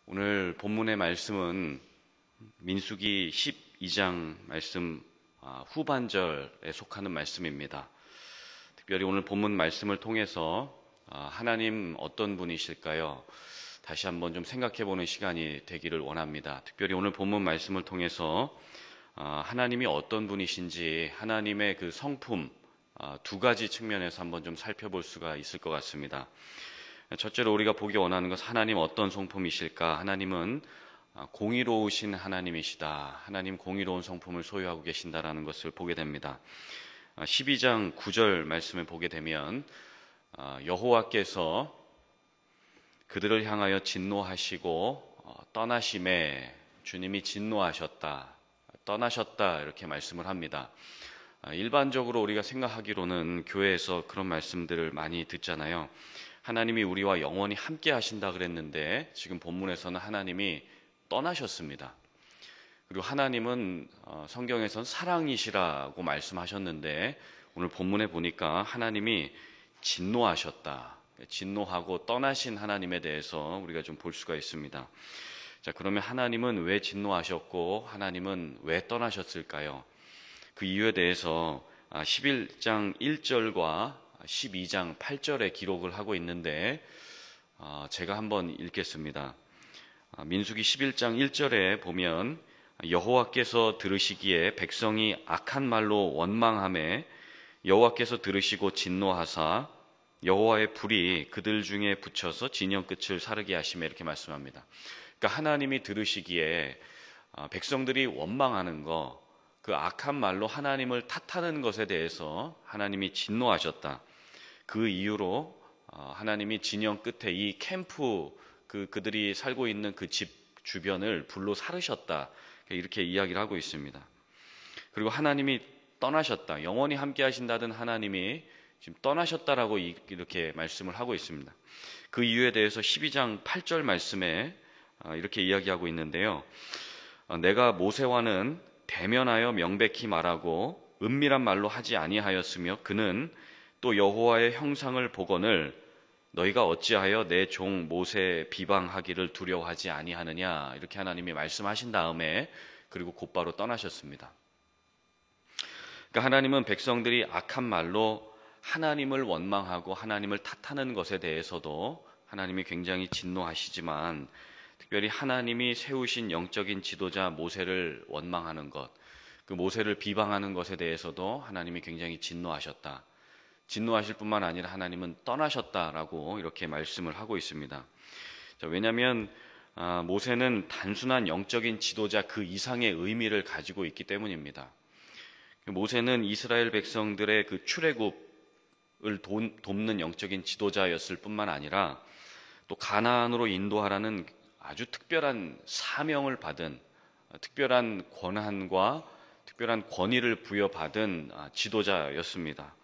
오늘 본문의 말씀은 민수기 12장 말씀 후반절에 속하는 말씀입니다. 특별히 오늘 본문 말씀을 통해서 하나님 어떤 분이실까요? 다시 한번 좀 생각해보는 시간이 되기를 원합니다. 특별히 오늘 본문 말씀을 통해서 하나님이 어떤 분이신지 하나님의 그 성품 두 가지 측면에서 한번 좀 살펴볼 수가 있을 것 같습니다. 첫째로 우리가 보기 원하는 것은 하나님 어떤 성품이실까? 하나님은 공의로우신 하나님이시다. 하나님 공의로운 성품을 소유하고 계신다라는 것을 보게 됩니다. 12장 9절 말씀을 보게 되면 여호와께서 그들을 향하여 진노하시고 떠나심에 주님이 진노하셨다, 떠나셨다 이렇게 말씀을 합니다. 일반적으로 우리가 생각하기로는 교회에서 그런 말씀들을 많이 듣잖아요. 하나님이 우리와 영원히 함께 하신다 그랬는데 지금 본문에서는 하나님이 떠나셨습니다. 그리고 하나님은 성경에서는 사랑이시라고 말씀하셨는데 오늘 본문에 보니까 하나님이 진노하셨다. 진노하고 떠나신 하나님에 대해서 우리가 좀 볼 수가 있습니다. 자, 그러면 하나님은 왜 진노하셨고 하나님은 왜 떠나셨을까요? 그 이유에 대해서 11장 1절과 12장 8절에 기록을 하고 있는데 제가 한번 읽겠습니다. 민수기 11장 1절에 보면 여호와께서 들으시기에 백성이 악한 말로 원망하매 여호와께서 들으시고 진노하사 여호와의 불이 그들 중에 붙여서 진영 끝을 사르게 하시며 이렇게 말씀합니다. 그러니까 하나님이 들으시기에 백성들이 원망하는 거, 그 악한 말로 하나님을 탓하는 것에 대해서 하나님이 진노하셨다. 그 이유로 하나님이 진영 끝에 이 캠프 그들이 살고 있는 그 집 주변을 불로 사르셨다. 이렇게 이야기를 하고 있습니다. 그리고 하나님이 떠나셨다. 영원히 함께 하신다던 하나님이 지금 떠나셨다라고 이렇게 말씀을 하고 있습니다. 그 이유에 대해서 12장 8절 말씀에 이렇게 이야기하고 있는데요. 내가 모세와는 대면하여 명백히 말하고 은밀한 말로 하지 아니하였으며 그는 또 여호와의 형상을 보거늘 너희가 어찌하여 내 종 모세 비방하기를 두려워하지 아니하느냐 이렇게 하나님이 말씀하신 다음에 그리고 곧바로 떠나셨습니다. 그러니까 하나님은 백성들이 악한 말로 하나님을 원망하고 하나님을 탓하는 것에 대해서도 하나님이 굉장히 진노하시지만 특별히 하나님이 세우신 영적인 지도자 모세를 원망하는 것, 그 모세를 비방하는 것에 대해서도 하나님이 굉장히 진노하셨다. 진노하실 뿐만 아니라 하나님은 떠나셨다라고 이렇게 말씀을 하고 있습니다. 왜냐하면 모세는 단순한 영적인 지도자 그 이상의 의미를 가지고 있기 때문입니다. 모세는 이스라엘 백성들의 그 출애굽을 돕는 영적인 지도자였을 뿐만 아니라 또 가나안으로 인도하라는 아주 특별한 사명을 받은 특별한 권한과 특별한 권위를 부여받은 지도자였습니다.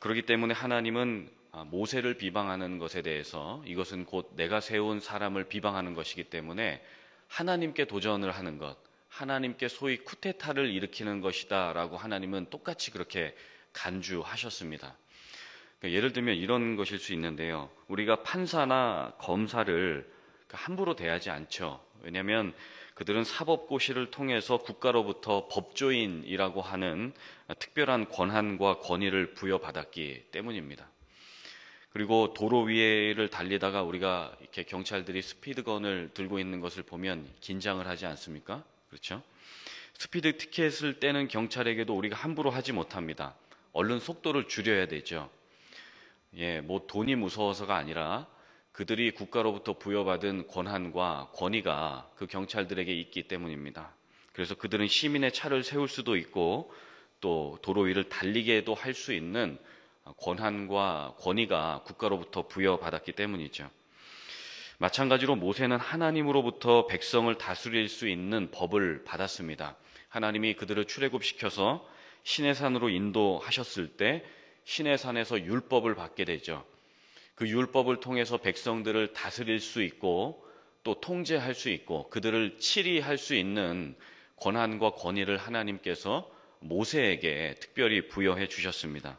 그렇기 때문에 하나님은 모세를 비방하는 것에 대해서 이것은 곧 내가 세운 사람을 비방하는 것이기 때문에 하나님께 도전을 하는 것, 하나님께 소위 쿠데타를 일으키는 것이다 라고 하나님은 똑같이 그렇게 간주하셨습니다. 예를 들면 이런 것일 수 있는데요. 우리가 판사나 검사를 함부로 대하지 않죠. 왜냐하면 그들은 사법고시를 통해서 국가로부터 법조인이라고 하는 특별한 권한과 권위를 부여받았기 때문입니다. 그리고 도로 위를 달리다가 우리가 이렇게 경찰들이 스피드건을 들고 있는 것을 보면 긴장을 하지 않습니까? 그렇죠? 스피드 티켓을 떼는 경찰에게도 우리가 함부로 하지 못합니다. 얼른 속도를 줄여야 되죠. 뭐 돈이 무서워서가 아니라 그들이 국가로부터 부여받은 권한과 권위가 그 경찰들에게 있기 때문입니다. 그래서 그들은 시민의 차를 세울 수도 있고 또 도로 위를 달리게도 할 수 있는 권한과 권위가 국가로부터 부여받았기 때문이죠. 마찬가지로 모세는 하나님으로부터 백성을 다스릴 수 있는 법을 받았습니다. 하나님이 그들을 출애굽시켜서 시내산으로 인도하셨을 때 시내산에서 율법을 받게 되죠. 그 율법을 통해서 백성들을 다스릴 수 있고 또 통제할 수 있고 그들을 치리할 수 있는 권한과 권위를 하나님께서 모세에게 특별히 부여해 주셨습니다.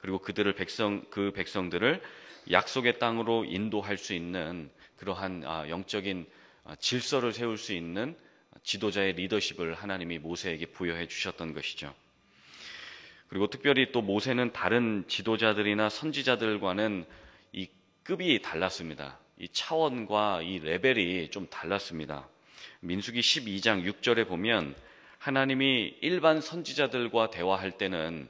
그리고 그 백성들을 약속의 땅으로 인도할 수 있는 그러한 영적인 질서를 세울 수 있는 지도자의 리더십을 하나님이 모세에게 부여해 주셨던 것이죠. 그리고 특별히 또 모세는 다른 지도자들이나 선지자들과는 이 급이 달랐습니다. 이 차원과 이 레벨이 좀 달랐습니다. 민수기 12장 6절에 보면 하나님이 일반 선지자들과 대화할 때는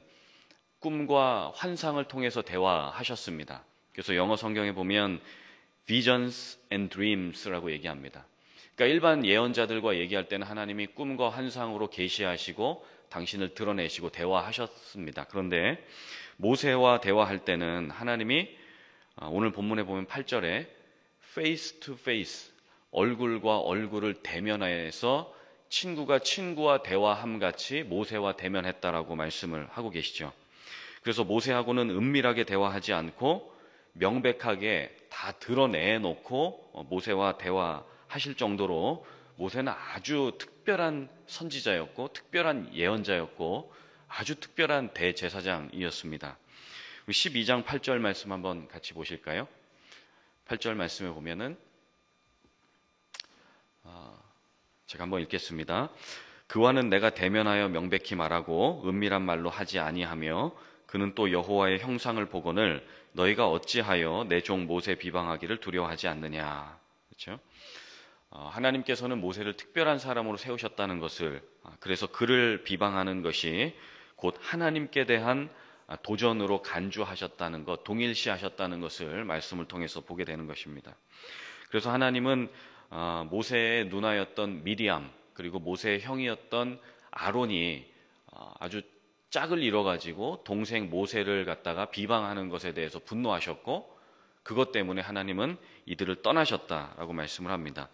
꿈과 환상을 통해서 대화하셨습니다. 그래서 영어 성경에 보면 visions and dreams라고 얘기합니다. 그러니까 일반 예언자들과 얘기할 때는 하나님이 꿈과 환상으로 계시하시고 당신을 드러내시고 대화하셨습니다. 그런데 모세와 대화할 때는 하나님이 오늘 본문에 보면 8절에 face to face, 얼굴과 얼굴을 대면해서 친구가 친구와 대화함 같이 모세와 대면했다라고 말씀을 하고 계시죠. 그래서 모세하고는 은밀하게 대화하지 않고 명백하게 다 드러내놓고 모세와 대화하실 정도로 모세는 아주 특별한 선지자였고 특별한 예언자였고 아주 특별한 대제사장이었습니다. 12장 8절 말씀 한번 같이 보실까요? 8절 말씀에 보면은 제가 한번 읽겠습니다. 그와는 내가 대면하여 명백히 말하고 은밀한 말로 하지 아니하며 그는 또 여호와의 형상을 보거늘 너희가 어찌하여 내 종 모세 비방하기를 두려워하지 않느냐. 그렇죠? 하나님께서는 모세를 특별한 사람으로 세우셨다는 것을, 그래서 그를 비방하는 것이 곧 하나님께 대한 도전으로 간주하셨다는 것, 동일시하셨다는 것을 말씀을 통해서 보게 되는 것입니다. 그래서 하나님은 모세의 누나였던 미리암, 그리고 모세의 형이었던 아론이 아주 짝을 이뤄가지고 동생 모세를 갖다가 비방하는 것에 대해서 분노하셨고 그것 때문에 하나님은 이들을 떠나셨다라고 말씀을 합니다.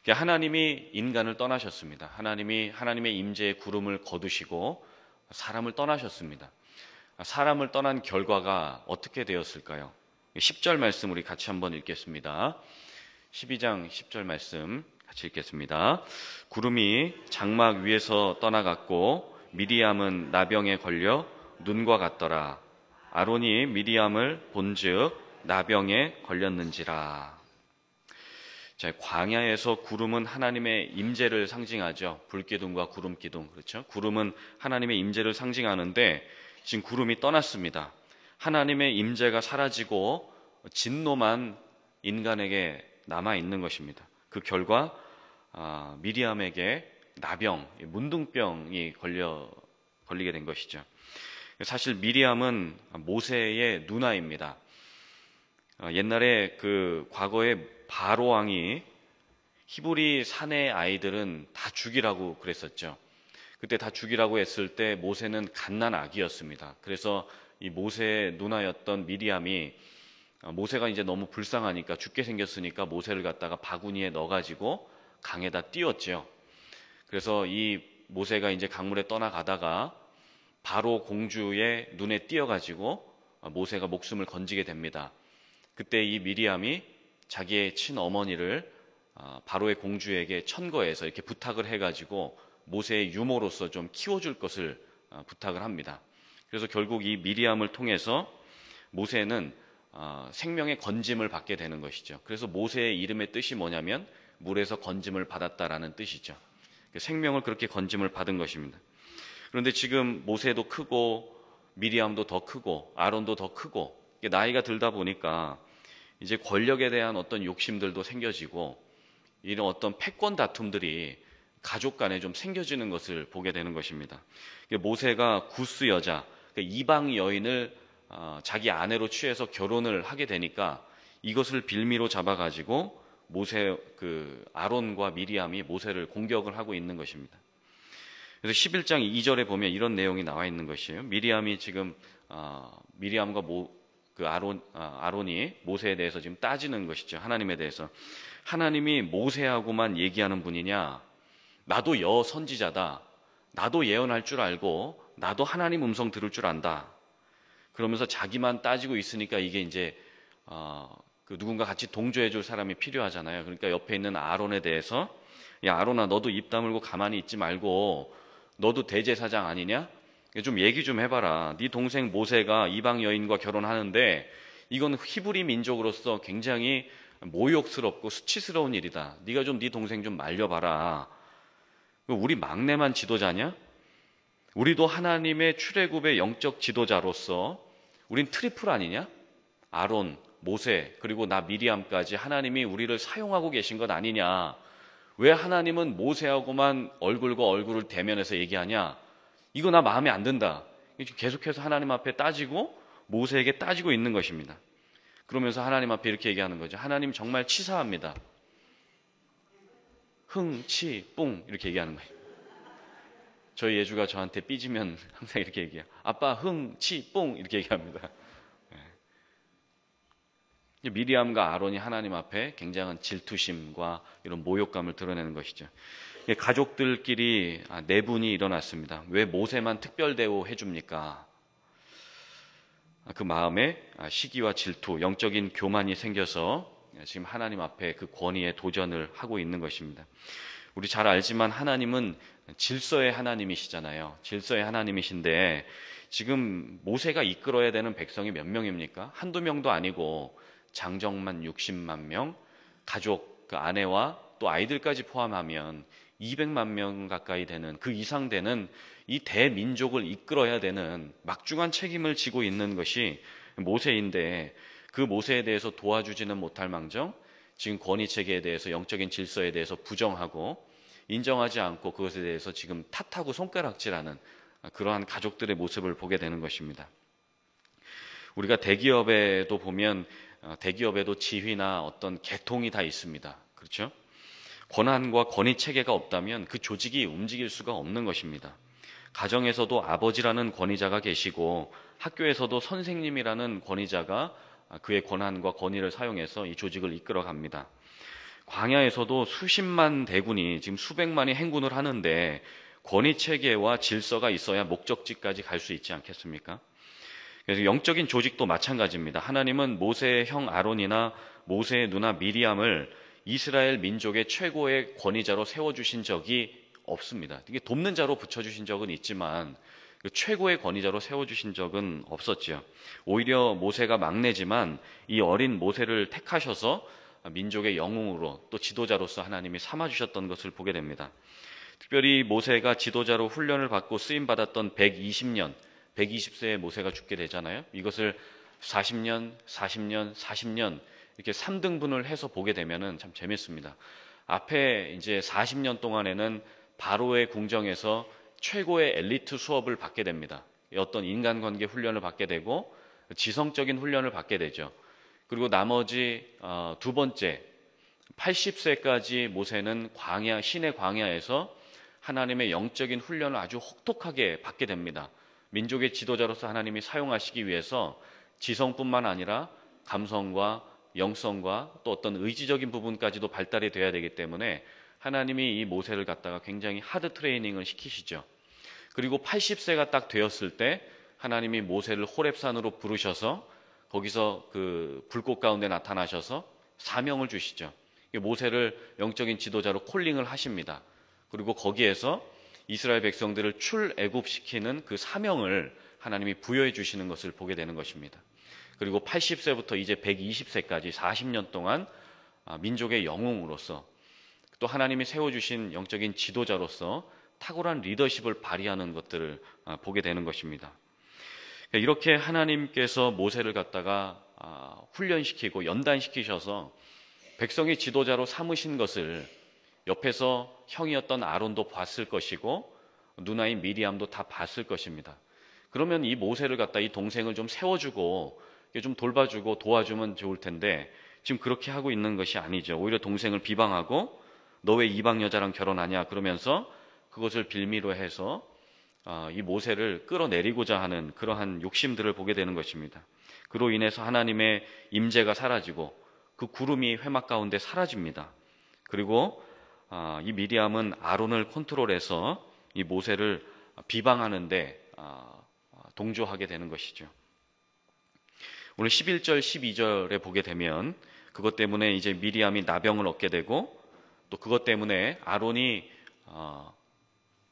하나님이 인간을 떠나셨습니다. 하나님이 하나님의 임재의 구름을 거두시고 사람을 떠나셨습니다. 사람을 떠난 결과가 어떻게 되었을까요? 10절 말씀 우리 같이 한번 읽겠습니다. 12장 10절 말씀 같이 읽겠습니다. 구름이 장막 위에서 떠나갔고 미리암은 나병에 걸려 눈과 같더라. 아론이 미리암을 본즉 나병에 걸렸는지라. 자, 광야에서 구름은 하나님의 임재를 상징하죠. 불기둥과 구름기둥. 그렇죠? 구름은 하나님의 임재를 상징하는데 지금 구름이 떠났습니다. 하나님의 임재가 사라지고 진노만 인간에게 남아 있는 것입니다. 그 결과 미리암에게 나병, 문둥병이 걸리게 된 것이죠. 사실 미리암은 모세의 누나입니다. 옛날에 그 과거에 바로 왕이 히브리 사내 아이들은 다 죽이라고 그랬었죠. 그때 다 죽이라고 했을 때 모세는 갓난 아기였습니다. 그래서 이 모세의 누나였던 미리암이 모세가 이제 너무 불쌍하니까 죽게 생겼으니까 모세를 갖다가 바구니에 넣어가지고 강에다 띄웠죠. 그래서 이 모세가 이제 강물에 떠나가다가 바로 공주의 눈에 띄어가지고 모세가 목숨을 건지게 됩니다. 그때 이 미리암이 자기의 친어머니를 바로의 공주에게 천거해서 이렇게 부탁을 해가지고 모세의 유모로서 좀 키워줄 것을 부탁을 합니다. 그래서 결국 이 미리암을 통해서 모세는 생명의 건짐을 받게 되는 것이죠. 그래서 모세의 이름의 뜻이 뭐냐면 물에서 건짐을 받았다라는 뜻이죠. 생명을 그렇게 건짐을 받은 것입니다. 그런데 지금 모세도 크고 미리암도 더 크고 아론도 더 크고 나이가 들다 보니까 이제 권력에 대한 어떤 욕심들도 생겨지고 이런 어떤 패권 다툼들이 가족 간에 좀 생겨지는 것을 보게 되는 것입니다. 모세가 구스 여자, 이방 여인을 자기 아내로 취해서 결혼을 하게 되니까 이것을 빌미로 잡아가지고 모세 아론과 미리암이 모세를 공격을 하고 있는 것입니다. 그래서 11장 2절에 보면 이런 내용이 나와 있는 것이에요. 미리암이 지금 미리암과 아론이 모세에 대해서 지금 따지는 것이죠. 하나님에 대해서. 하나님이 모세하고만 얘기하는 분이냐? 나도 선지자다. 나도 예언할 줄 알고 나도 하나님 음성 들을 줄 안다. 그러면서 자기만 따지고 있으니까 이게 이제 누군가 같이 동조해 줄 사람이 필요하잖아요. 그러니까 옆에 있는 아론에 대해서 야 아론아 너도 입 다물고 가만히 있지 말고 너도 대제사장 아니냐? 좀 얘기 좀 해봐라. 네 동생 모세가 이방 여인과 결혼하는데 이건 히브리 민족으로서 굉장히 모욕스럽고 수치스러운 일이다. 네가 좀 네 동생 좀 말려봐라. 우리 막내만 지도자냐? 우리도 하나님의 출애굽의 영적 지도자로서 우린 트리플 아니냐? 아론, 모세, 그리고 나 미리암까지 하나님이 우리를 사용하고 계신 것 아니냐? 왜 하나님은 모세하고만 얼굴과 얼굴을 대면해서 얘기하냐? 이거 나 마음에 안 든다. 계속해서 하나님 앞에 따지고 모세에게 따지고 있는 것입니다. 그러면서 하나님 앞에 이렇게 얘기하는 거죠. 하나님 정말 치사합니다. 흥, 치, 뿡 이렇게 얘기하는 거예요. 저희 예주가 저한테 삐지면 항상 이렇게 얘기해요. 아빠 흥, 치, 뿡 이렇게 얘기합니다. 미리암과 아론이 하나님 앞에 굉장한 질투심과 이런 모욕감을 드러내는 것이죠. 가족들끼리 내분이 일어났습니다. 왜 모세만 특별 대우해 줍니까? 그 마음에 시기와 질투, 영적인 교만이 생겨서 지금 하나님 앞에 그 권위에 도전을 하고 있는 것입니다. 우리 잘 알지만 하나님은 질서의 하나님이시잖아요. 질서의 하나님이신데 지금 모세가 이끌어야 되는 백성이 몇 명입니까? 한두 명도 아니고 장정만 60만 명, 가족, 그 아내와 또 아이들까지 포함하면 200만 명 가까이 되는, 그 이상 되는 이 대민족을 이끌어야 되는 막중한 책임을 지고 있는 것이 모세인데 그 모세에 대해서 도와주지는 못할 망정 지금 권위체계에 대해서, 영적인 질서에 대해서 부정하고 인정하지 않고 그것에 대해서 지금 탓하고 손가락질하는 그러한 가족들의 모습을 보게 되는 것입니다. 우리가 대기업에도 보면 대기업에도 지휘나 어떤 계통이 다 있습니다. 그렇죠? 권한과 권위 체계가 없다면 그 조직이 움직일 수가 없는 것입니다. 가정에서도 아버지라는 권위자가 계시고 학교에서도 선생님이라는 권위자가 그의 권한과 권위를 사용해서 이 조직을 이끌어 갑니다. 광야에서도 수십만 대군이 지금 수백만이 행군을 하는데 권위 체계와 질서가 있어야 목적지까지 갈 수 있지 않겠습니까? 그래서 영적인 조직도 마찬가지입니다. 하나님은 모세의 형 아론이나 모세의 누나 미리암을 이스라엘 민족의 최고의 권위자로 세워주신 적이 없습니다. 이게 돕는 자로 붙여주신 적은 있지만 그 최고의 권위자로 세워주신 적은 없었죠. 오히려 모세가 막내지만 이 어린 모세를 택하셔서 민족의 영웅으로 또 지도자로서 하나님이 삼아주셨던 것을 보게 됩니다. 특별히 모세가 지도자로 훈련을 받고 쓰임받았던 120년, 120세에 모세가 죽게 되잖아요. 이것을 40년, 40년, 40년 이렇게 3등분을 해서 보게 되면은 참 재밌습니다. 앞에 이제 40년 동안에는 바로의 궁정에서 최고의 엘리트 수업을 받게 됩니다. 어떤 인간관계 훈련을 받게 되고 지성적인 훈련을 받게 되죠. 그리고 나머지 두 번째 80세까지 모세는 광야, 신의 광야에서 하나님의 영적인 훈련을 아주 혹독하게 받게 됩니다. 민족의 지도자로서 하나님이 사용하시기 위해서 지성뿐만 아니라 감성과 영성과 또 어떤 의지적인 부분까지도 발달이 돼야 되기 때문에 하나님이 이 모세를 갖다가 굉장히 하드 트레이닝을 시키시죠. 그리고 80세가 딱 되었을 때 하나님이 모세를 호렙산으로 부르셔서 거기서 그 불꽃 가운데 나타나셔서 사명을 주시죠. 모세를 영적인 지도자로 콜링을 하십니다. 그리고 거기에서 이스라엘 백성들을 출애굽시키는 그 사명을 하나님이 부여해 주시는 것을 보게 되는 것입니다. 그리고 80세부터 이제 120세까지 40년 동안 민족의 영웅으로서 또 하나님이 세워주신 영적인 지도자로서 탁월한 리더십을 발휘하는 것들을 보게 되는 것입니다. 이렇게 하나님께서 모세를 갖다가 훈련시키고 연단시키셔서 백성의 지도자로 삼으신 것을 옆에서 형이었던 아론도 봤을 것이고 누나인 미리암도 다 봤을 것입니다. 그러면 이 모세를 갖다 이 동생을 좀 세워주고 좀 돌봐주고 도와주면 좋을 텐데 지금 그렇게 하고 있는 것이 아니죠. 오히려 동생을 비방하고 너 왜 이방 여자랑 결혼하냐 그러면서 그것을 빌미로 해서 이 모세를 끌어내리고자 하는 그러한 욕심들을 보게 되는 것입니다. 그로 인해서 하나님의 임재가 사라지고 그 구름이 회막 가운데 사라집니다. 그리고 이 미리암은 아론을 컨트롤해서 이 모세를 비방하는데 동조하게 되는 것이죠. 오늘 11절, 12절에 보게 되면 그것 때문에 이제 미리암이 나병을 얻게 되고 또 그것 때문에 아론이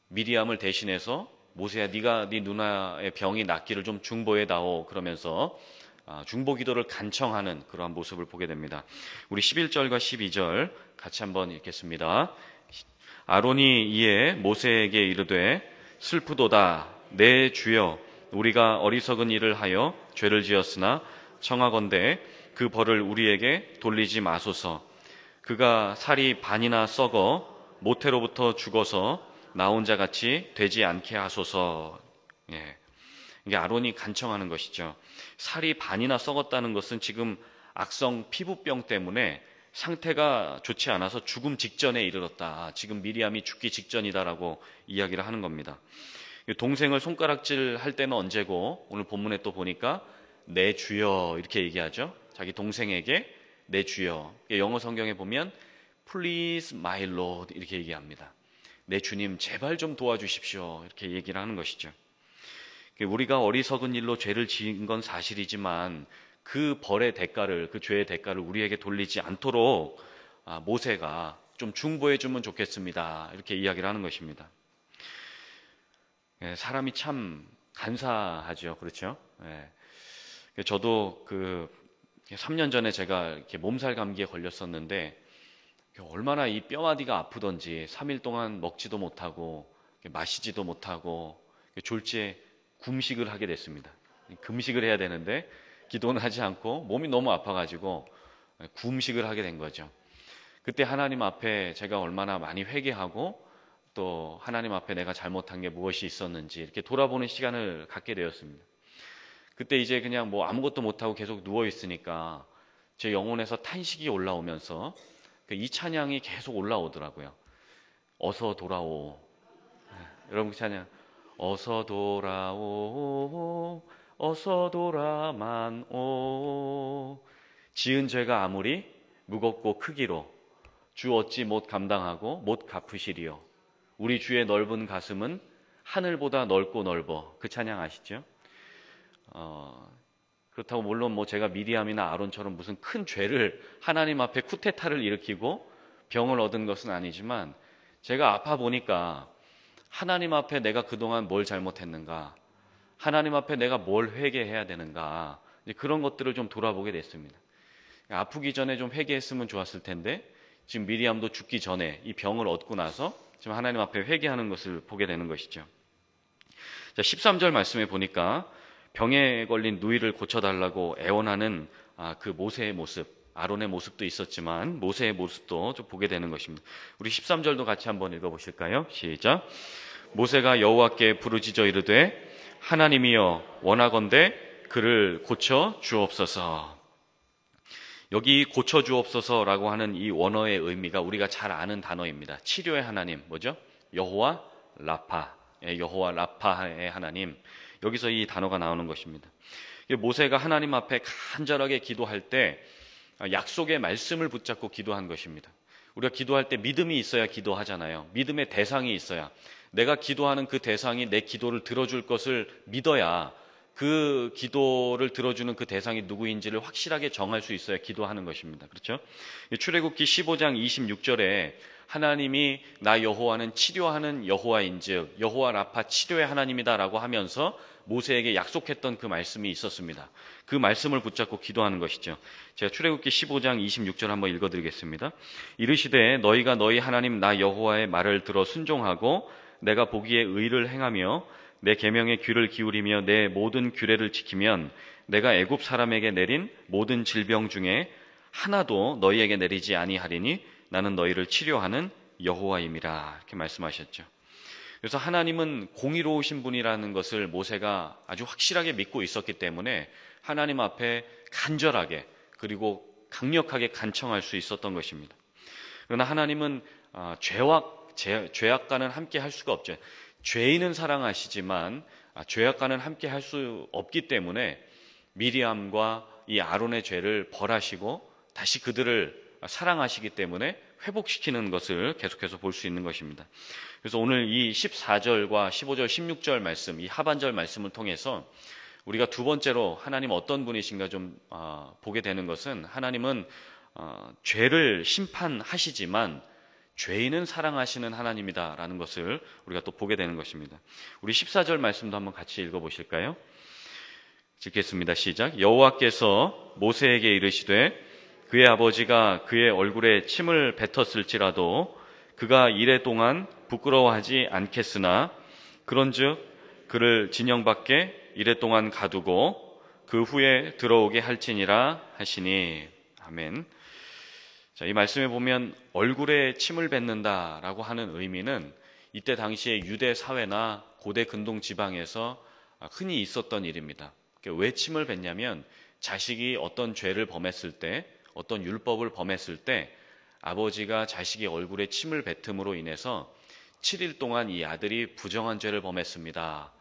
미리암을 대신해서 모세야 네가 네 누나의 병이 낫기를 좀 중보해다오 그러면서 중보 기도를 간청하는 그러한 모습을 보게 됩니다. 우리 11절과 12절 같이 한번 읽겠습니다. 아론이 이에 모세에게 이르되 슬프도다 내 주여 우리가 어리석은 일을 하여 죄를 지었으나 청하건대 그 벌을 우리에게 돌리지 마소서. 그가 살이 반이나 썩어 모태로부터 죽어서 나 혼자 같이 되지 않게 하소서. 예. 이게 아론이 간청하는 것이죠. 살이 반이나 썩었다는 것은 지금 악성 피부병 때문에 상태가 좋지 않아서 죽음 직전에 이르렀다. 지금 미리암이 죽기 직전이다라고 이야기를 하는 겁니다. 동생을 손가락질 할 때는 언제고 오늘 본문에 또 보니까 내 주여 이렇게 얘기하죠. 자기 동생에게 내 주여. 영어 성경에 보면 Please my Lord 이렇게 얘기합니다. 내 주님 제발 좀 도와주십시오 이렇게 얘기를 하는 것이죠. 우리가 어리석은 일로 죄를 지은 건 사실이지만 그 벌의 대가를, 그 죄의 대가를 우리에게 돌리지 않도록 모세가 좀 중보해 주면 좋겠습니다 이렇게 이야기를 하는 것입니다. 사람이 참 간사하죠. 그렇죠? 저도 3년 전에 제가 이렇게 몸살 감기에 걸렸었는데 얼마나 이 뼈마디가 아프던지 3일 동안 먹지도 못하고 마시지도 못하고 졸지에 금식을 하게 됐습니다. 금식을 해야 되는데 기도는 하지 않고 몸이 너무 아파가지고 금식을 하게 된 거죠. 그때 하나님 앞에 제가 얼마나 많이 회개하고 또 하나님 앞에 내가 잘못한 게 무엇이 있었는지 이렇게 돌아보는 시간을 갖게 되었습니다. 그때 이제 그냥 뭐 아무것도 못하고 계속 누워 있으니까 제 영혼에서 탄식이 올라오면서 이 찬양이 계속 올라오더라고요. 어서 돌아오. 여러분 그 찬양 어서 돌아오 어서 돌아만 오 지은 죄가 아무리 무겁고 크기로 주 어찌 못 감당하고 못 갚으시리요. 우리 주의 넓은 가슴은 하늘보다 넓고 넓어. 그 찬양 아시죠? 그렇다고 물론 뭐 제가 미리암이나 아론처럼 무슨 큰 죄를 하나님 앞에 쿠데타를 일으키고 병을 얻은 것은 아니지만 제가 아파 보니까 하나님 앞에 내가 그동안 뭘 잘못했는가, 하나님 앞에 내가 뭘 회개해야 되는가, 그런 것들을 좀 돌아보게 됐습니다. 아프기 전에 좀 회개했으면 좋았을 텐데 지금 미리암도 죽기 전에 이 병을 얻고 나서 지금 하나님 앞에 회개하는 것을 보게 되는 것이죠. 자, 13절 말씀에 보니까 병에 걸린 누이를 고쳐달라고 애원하는 그 모세의 모습, 아론의 모습도 있었지만 모세의 모습도 좀 보게 되는 것입니다. 우리 13절도 같이 한번 읽어보실까요? 시작. 모세가 여호와께 부르짖어 이르되 하나님이여 원하건대 그를 고쳐 주옵소서. 여기 고쳐 주옵소서라고 하는 이 원어의 의미가 우리가 잘 아는 단어입니다. 치료의 하나님 뭐죠? 여호와 라파, 여호와 라파의 하나님. 여기서 이 단어가 나오는 것입니다. 모세가 하나님 앞에 간절하게 기도할 때 약속의 말씀을 붙잡고 기도한 것입니다. 우리가 기도할 때 믿음이 있어야 기도하잖아요. 믿음의 대상이 있어야, 내가 기도하는 그 대상이 내 기도를 들어줄 것을 믿어야 그 기도를 들어주는 그 대상이 누구인지를 확실하게 정할 수 있어야 기도하는 것입니다. 그렇죠? 출애굽기 15장 26절에 하나님이 나 여호와는 치료하는 여호와인즉 여호와 라파 치료의 하나님이다라고 하면서 모세에게 약속했던 그 말씀이 있었습니다. 그 말씀을 붙잡고 기도하는 것이죠. 제가 출애굽기 15장 26절 한번 읽어드리겠습니다. 이르시되 너희가 너희 하나님 나 여호와의 말을 들어 순종하고 내가 보기에 의를 행하며 내 계명에 귀를 기울이며 내 모든 규례를 지키면 내가 애굽 사람에게 내린 모든 질병 중에 하나도 너희에게 내리지 아니하리니 나는 너희를 치료하는 여호와임이라 이렇게 말씀하셨죠. 그래서 하나님은 공의로우신 분이라는 것을 모세가 아주 확실하게 믿고 있었기 때문에 하나님 앞에 간절하게 그리고 강력하게 간청할 수 있었던 것입니다. 그러나 하나님은 죄악과는 함께 할 수가 없죠. 죄인은 사랑하시지만 죄악과는 함께 할 수 없기 때문에 미리암과 이 아론의 죄를 벌하시고 다시 그들을 사랑하시기 때문에 회복시키는 것을 계속해서 볼 수 있는 것입니다. 그래서 오늘 이 14절과 15절, 16절 말씀, 이 하반절 말씀을 통해서 우리가 두 번째로 하나님 어떤 분이신가 좀 보게 되는 것은 하나님은 죄를 심판하시지만 죄인은 사랑하시는 하나님이다라는 것을 우리가 또 보게 되는 것입니다. 우리 14절 말씀도 한번 같이 읽어보실까요? 읽겠습니다. 시작. 여호와께서 모세에게 이르시되 그의 아버지가 그의 얼굴에 침을 뱉었을지라도 그가 이래 동안 부끄러워하지 않겠으나 그런즉 그를 진영 밖에 이래 동안 가두고 그 후에 들어오게 할지니라 하시니. 아멘. 자, 이 말씀에 보면 얼굴에 침을 뱉는다라고 하는 의미는 이때 당시에 유대 사회나 고대 근동 지방에서 흔히 있었던 일입니다. 왜 침을 뱉냐면 자식이 어떤 죄를 범했을 때, 어떤 율법을 범했을 때 아버지가 자식의 얼굴에 침을 뱉음으로 인해서 7일 동안 이 아들이 부정한 죄를 범했습니다.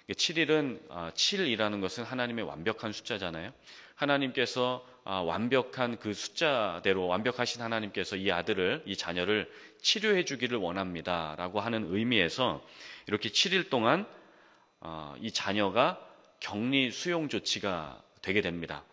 7일은 7이라는 것은 하나님의 완벽한 숫자잖아요. 하나님께서 완벽한 그 숫자대로 완벽하신 하나님께서 이 아들을, 이 자녀를 치료해 주기를 원합니다 라고 하는 의미에서 이렇게 7일 동안 이 자녀가 격리 수용 조치가 되게 됩니다.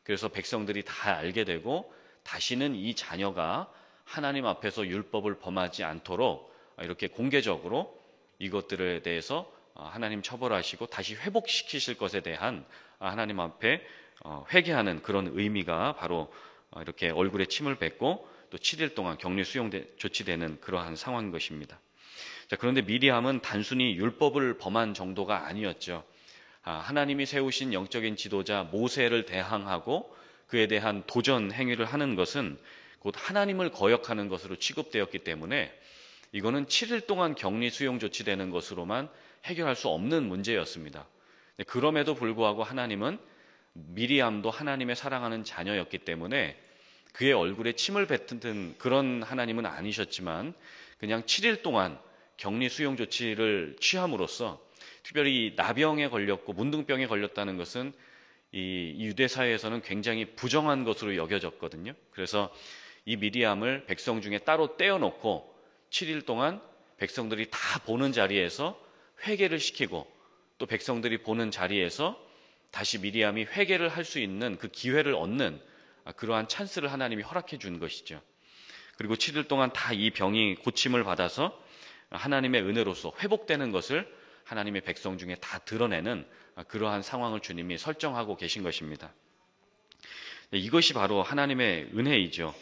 그래서 백성들이 다 알게 되고 다시는 이 자녀가 하나님 앞에서 율법을 범하지 않도록 이렇게 공개적으로 이것들에 대해서 하나님 처벌하시고 다시 회복시키실 것에 대한 하나님 앞에 회개하는 그런 의미가 바로 이렇게 얼굴에 침을 뱉고 또 7일 동안 격리 수용 조치되는 그러한 상황인 것입니다. 자, 그런데 미리암은 단순히 율법을 범한 정도가 아니었죠. 하나님이 세우신 영적인 지도자 모세를 대항하고 그에 대한 도전 행위를 하는 것은 곧 하나님을 거역하는 것으로 취급되었기 때문에 이거는 7일 동안 격리 수용 조치되는 것으로만 해결할 수 없는 문제였습니다. 그럼에도 불구하고 하나님은 미리암도 하나님의 사랑하는 자녀였기 때문에 그의 얼굴에 침을 뱉은 그런 하나님은 아니셨지만 그냥 7일 동안 격리 수용 조치를 취함으로써 특별히 나병에 걸렸고 문둥병에 걸렸다는 것은 이 유대 사회에서는 굉장히 부정한 것으로 여겨졌거든요. 그래서 이 미리암을 백성 중에 따로 떼어놓고 7일 동안 백성들이 다 보는 자리에서 회개를 시키고 또 백성들이 보는 자리에서 다시 미리암이 회개를 할 수 있는 그 기회를 얻는 그러한 찬스를 하나님이 허락해 준 것이죠. 그리고 7일 동안 다 이 병이 고침을 받아서 하나님의 은혜로서 회복되는 것을 하나님의 백성 중에 다 드러내는 그러한 상황을 주님이 설정하고 계신 것입니다. 이것이 바로 하나님의 은혜이죠.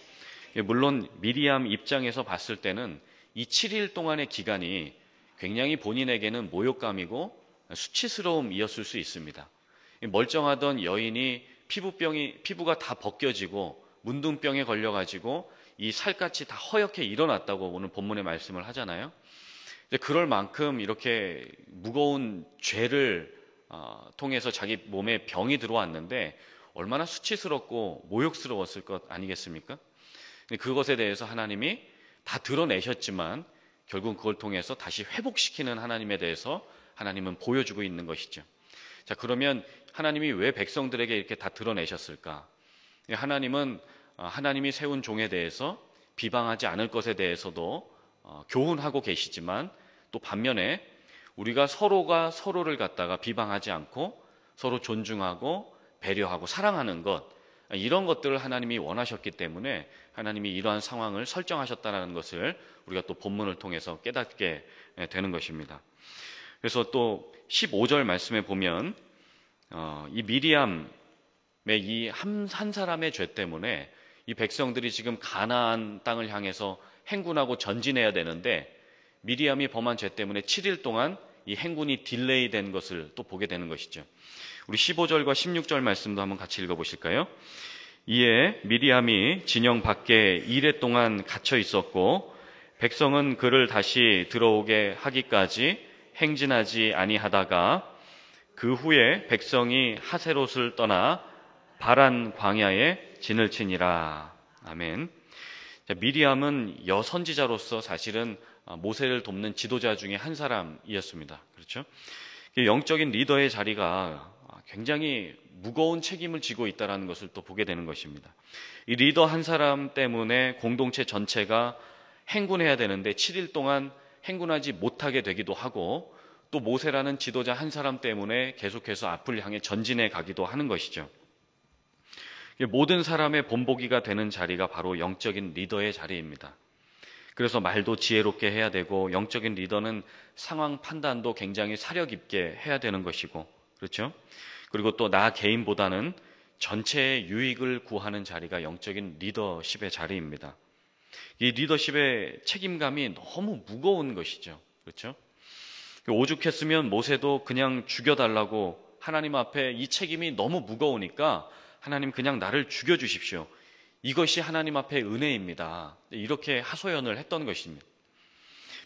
물론 미리암 입장에서 봤을 때는 이 7일 동안의 기간이 굉장히 본인에게는 모욕감이고 수치스러움이었을 수 있습니다. 멀쩡하던 여인이 피부가 다 벗겨지고 문둥병에 걸려가지고 이 살갗이 다 허옇게 일어났다고 오늘 본문의 말씀을 하잖아요. 그럴 만큼 이렇게 무거운 죄를 통해서 자기 몸에 병이 들어왔는데 얼마나 수치스럽고 모욕스러웠을 것 아니겠습니까? 그것에 대해서 하나님이 다 드러내셨지만 결국 그걸 통해서 다시 회복시키는 하나님에 대해서 하나님은 보여주고 있는 것이죠. 자, 그러면 하나님이 왜 백성들에게 이렇게 다 드러내셨을까? 하나님은 하나님이 세운 종에 대해서 비방하지 않을 것에 대해서도 교훈하고 계시지만 또 반면에 우리가 서로가 서로를 갖다가 비방하지 않고 서로 존중하고 배려하고 사랑하는 것, 이런 것들을 하나님이 원하셨기 때문에 하나님이 이러한 상황을 설정하셨다는 것을 우리가 또 본문을 통해서 깨닫게 되는 것입니다. 그래서 또 15절 말씀에 보면 이 미리암의 이 한 사람의 죄 때문에 이 백성들이 지금 가나안 땅을 향해서 행군하고 전진해야 되는데 미리암이 범한 죄 때문에 7일 동안 이 행군이 딜레이 된 것을 또 보게 되는 것이죠. 우리 15절과 16절 말씀도 한번 같이 읽어보실까요? 이에 미리암이 진영 밖에 이레 동안 갇혀 있었고 백성은 그를 다시 들어오게 하기까지 행진하지 아니하다가 그 후에 백성이 하세롯을 떠나 바란 광야에 진을 치니라. 아멘. 자, 미리암은 여선지자로서 사실은 모세를 돕는 지도자 중에 한 사람이었습니다. 그렇죠? 영적인 리더의 자리가 굉장히 무거운 책임을 지고 있다는 것을 또 보게 되는 것입니다. 이 리더 한 사람 때문에 공동체 전체가 행군해야 되는데 7일 동안 행군하지 못하게 되기도 하고 또 모세라는 지도자 한 사람 때문에 계속해서 앞을 향해 전진해 가기도 하는 것이죠. 모든 사람의 본보기가 되는 자리가 바로 영적인 리더의 자리입니다. 그래서 말도 지혜롭게 해야 되고 영적인 리더는 상황 판단도 굉장히 사력 있게 해야 되는 것이고 그렇죠? 그리고 또 나 개인보다는 전체의 유익을 구하는 자리가 영적인 리더십의 자리입니다. 이 리더십의 책임감이 너무 무거운 것이죠. 그렇죠? 오죽했으면 모세도 그냥 죽여달라고 하나님 앞에 이 책임이 너무 무거우니까 하나님 그냥 나를 죽여주십시오. 이것이 하나님 앞에 은혜입니다. 이렇게 하소연을 했던 것입니다.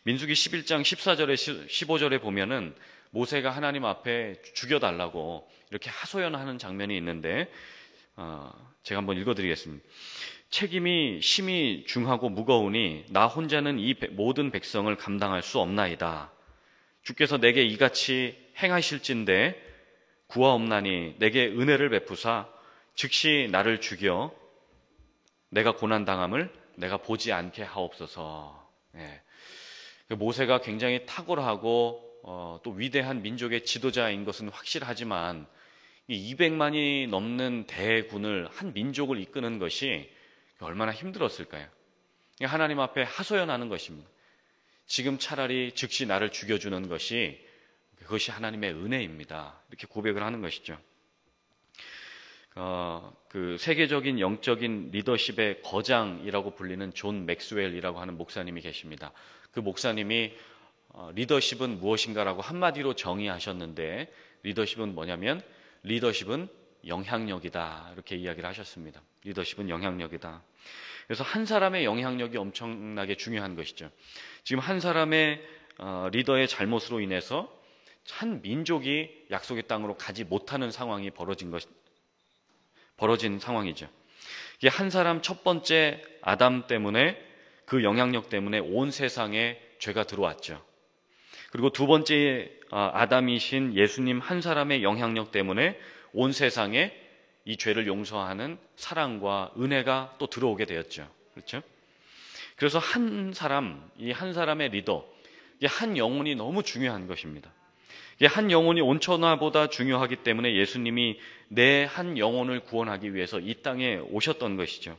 민수기 11장 14절에 15절에 보면은 모세가 하나님 앞에 죽여달라고 이렇게 하소연하는 장면이 있는데 제가 한번 읽어드리겠습니다. 책임이 심히 중하고 무거우니 나 혼자는 이 모든 백성을 감당할 수 없나이다. 주께서 내게 이같이 행하실진대 구하옵나니 내게 은혜를 베푸사 즉시 나를 죽여 내가 고난당함을 내가 보지 않게 하옵소서. 예. 모세가 굉장히 탁월하고 또 위대한 민족의 지도자인 것은 확실하지만 이 200만이 넘는 대군을 한 민족을 이끄는 것이 얼마나 힘들었을까요? 하나님 앞에 하소연하는 것입니다. 지금 차라리 즉시 나를 죽여주는 것이 그것이 하나님의 은혜입니다. 이렇게 고백을 하는 것이죠. 그 세계적인 영적인 리더십의 거장이라고 불리는 존 맥스웰이라고 하는 목사님이 계십니다. 그 목사님이 리더십은 무엇인가라고 한마디로 정의하셨는데 리더십은 뭐냐면 리더십은 영향력이다 이렇게 이야기를 하셨습니다. 리더십은 영향력이다. 그래서 한 사람의 영향력이 엄청나게 중요한 것이죠. 지금 한 사람의 리더의 잘못으로 인해서 한 민족이 약속의 땅으로 가지 못하는 상황이 벌어진 상황이죠. 이게 한 사람 첫 번째 아담 때문에 그 영향력 때문에 온 세상에 죄가 들어왔죠. 그리고 두 번째 아담이신 예수님 한 사람의 영향력 때문에 온 세상에 이 죄를 용서하는 사랑과 은혜가 또 들어오게 되었죠. 그렇죠? 그래서 한 사람, 이 한 사람의 리더, 이 한 영혼이 너무 중요한 것입니다. 이 한 영혼이 온천하보다 중요하기 때문에 예수님이 내 한 영혼을 구원하기 위해서 이 땅에 오셨던 것이죠.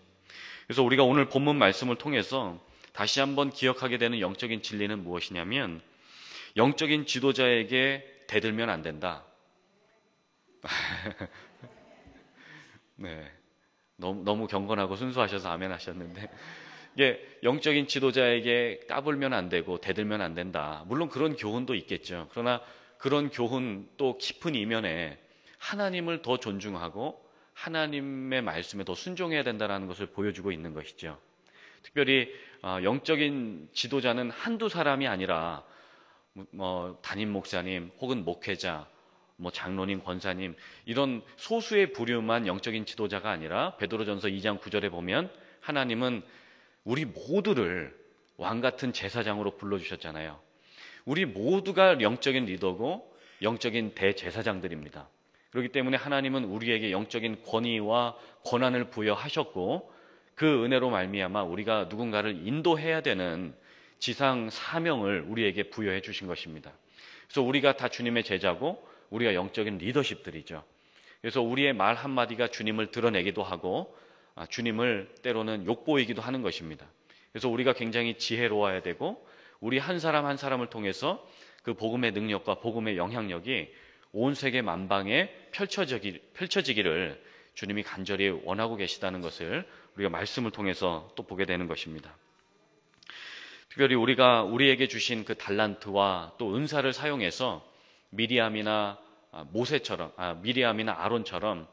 그래서 우리가 오늘 본문 말씀을 통해서 다시 한번 기억하게 되는 영적인 진리는 무엇이냐면 영적인 지도자에게 대들면 안 된다. 네, 너무 경건하고 순수하셔서 아멘 하셨는데 이게 영적인 지도자에게 까불면 안 되고 대들면 안 된다. 물론 그런 교훈도 있겠죠. 그러나 그런 교훈 또 깊은 이면에 하나님을 더 존중하고 하나님의 말씀에 더 순종해야 된다는 것을 보여주고 있는 것이죠. 특별히 영적인 지도자는 한두 사람이 아니라 담임 목사님 혹은 목회자, 장로님, 권사님 이런 소수의 부류만 영적인 지도자가 아니라 베드로전서 2장 9절에 보면 하나님은 우리 모두를 왕 같은 제사장으로 불러주셨잖아요. 우리 모두가 영적인 리더고 영적인 대제사장들입니다. 그렇기 때문에 하나님은 우리에게 영적인 권위와 권한을 부여하셨고 그 은혜로 말미암아 우리가 누군가를 인도해야 되는 지상 사명을 우리에게 부여해 주신 것입니다. 그래서 우리가 다 주님의 제자고 우리가 영적인 리더십들이죠. 그래서 우리의 말 한마디가 주님을 드러내기도 하고 주님을 때로는 욕보이기도 하는 것입니다. 그래서 우리가 굉장히 지혜로워야 되고 우리 한 사람 한 사람을 통해서 그 복음의 능력과 복음의 영향력이 온 세계 만방에 펼쳐지기를 주님이 간절히 원하고 계시다는 것을 우리가 말씀을 통해서 또 보게 되는 것입니다. 특별히 우리가 우리에게 주신 그 달란트와 또 은사를 사용해서 미리암이나 아론처럼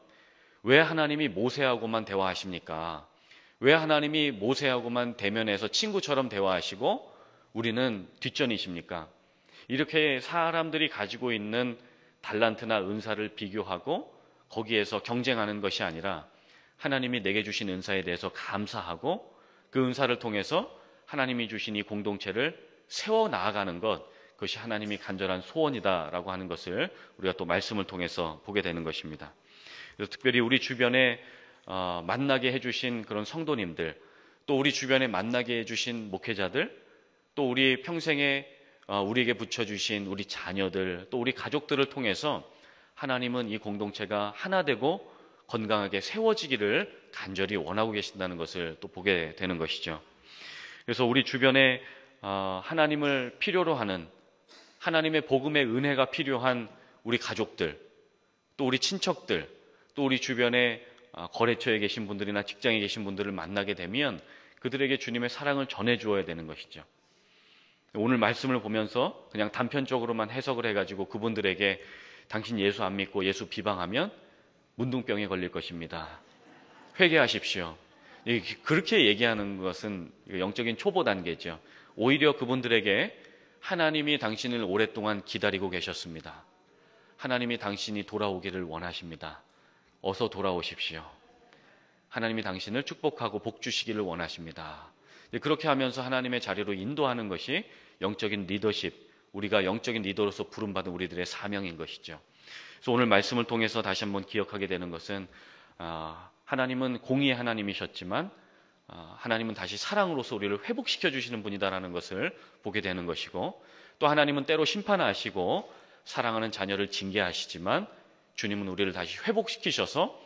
왜 하나님이 모세하고만 대화하십니까? 왜 하나님이 모세하고만 대면해서 친구처럼 대화하시고 우리는 뒷전이십니까? 이렇게 사람들이 가지고 있는 달란트나 은사를 비교하고 거기에서 경쟁하는 것이 아니라 하나님이 내게 주신 은사에 대해서 감사하고 그 은사를 통해서 하나님이 주신 이 공동체를 세워 나아가는 것, 그것이 하나님이 간절한 소원이다라고 하는 것을 우리가 또 말씀을 통해서 보게 되는 것입니다. 그래서 특별히 우리 주변에 만나게 해주신 그런 성도님들, 또 우리 주변에 만나게 해주신 목회자들, 또 우리 평생에 우리에게 붙여주신 우리 자녀들, 또 우리 가족들을 통해서 하나님은 이 공동체가 하나 되고 건강하게 세워지기를 간절히 원하고 계신다는 것을 또 보게 되는 것이죠. 그래서 우리 주변에 하나님을 필요로 하는, 하나님의 복음의 은혜가 필요한 우리 가족들, 또 우리 친척들, 또 우리 주변에 거래처에 계신 분들이나 직장에 계신 분들을 만나게 되면 그들에게 주님의 사랑을 전해 주어야 되는 것이죠. 오늘 말씀을 보면서 그냥 단편적으로만 해석을 해가지고 그분들에게 당신 예수 안 믿고 예수 비방하면 문둥병에 걸릴 것입니다. 회개하십시오. 그렇게 얘기하는 것은 영적인 초보 단계죠. 오히려 그분들에게 하나님이 당신을 오랫동안 기다리고 계셨습니다. 하나님이 당신이 돌아오기를 원하십니다. 어서 돌아오십시오. 하나님이 당신을 축복하고 복 주시기를 원하십니다. 그렇게 하면서 하나님의 자리로 인도하는 것이 영적인 리더십, 우리가 영적인 리더로서 부름받은 우리들의 사명인 것이죠. 그래서 오늘 말씀을 통해서 다시 한번 기억하게 되는 것은 하나님은 공의의 하나님이셨지만 하나님은 다시 사랑으로서 우리를 회복시켜 주시는 분이다라는 것을 보게 되는 것이고, 또 하나님은 때로 심판하시고 사랑하는 자녀를 징계하시지만 주님은 우리를 다시 회복시키셔서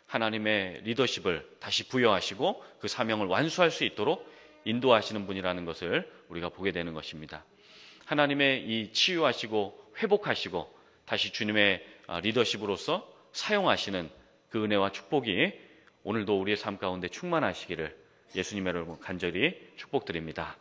하나님의 리더십을 다시 부여하시고 그 사명을 완수할 수 있도록 인도하시는 분이라는 것을 우리가 보게 되는 것입니다. 하나님의 이 치유하시고 회복하시고 다시 주님의 리더십으로서 사용하시는 그 은혜와 축복이 오늘도 우리의 삶 가운데 충만하시기를 예수님의 이름으로 간절히 축복드립니다.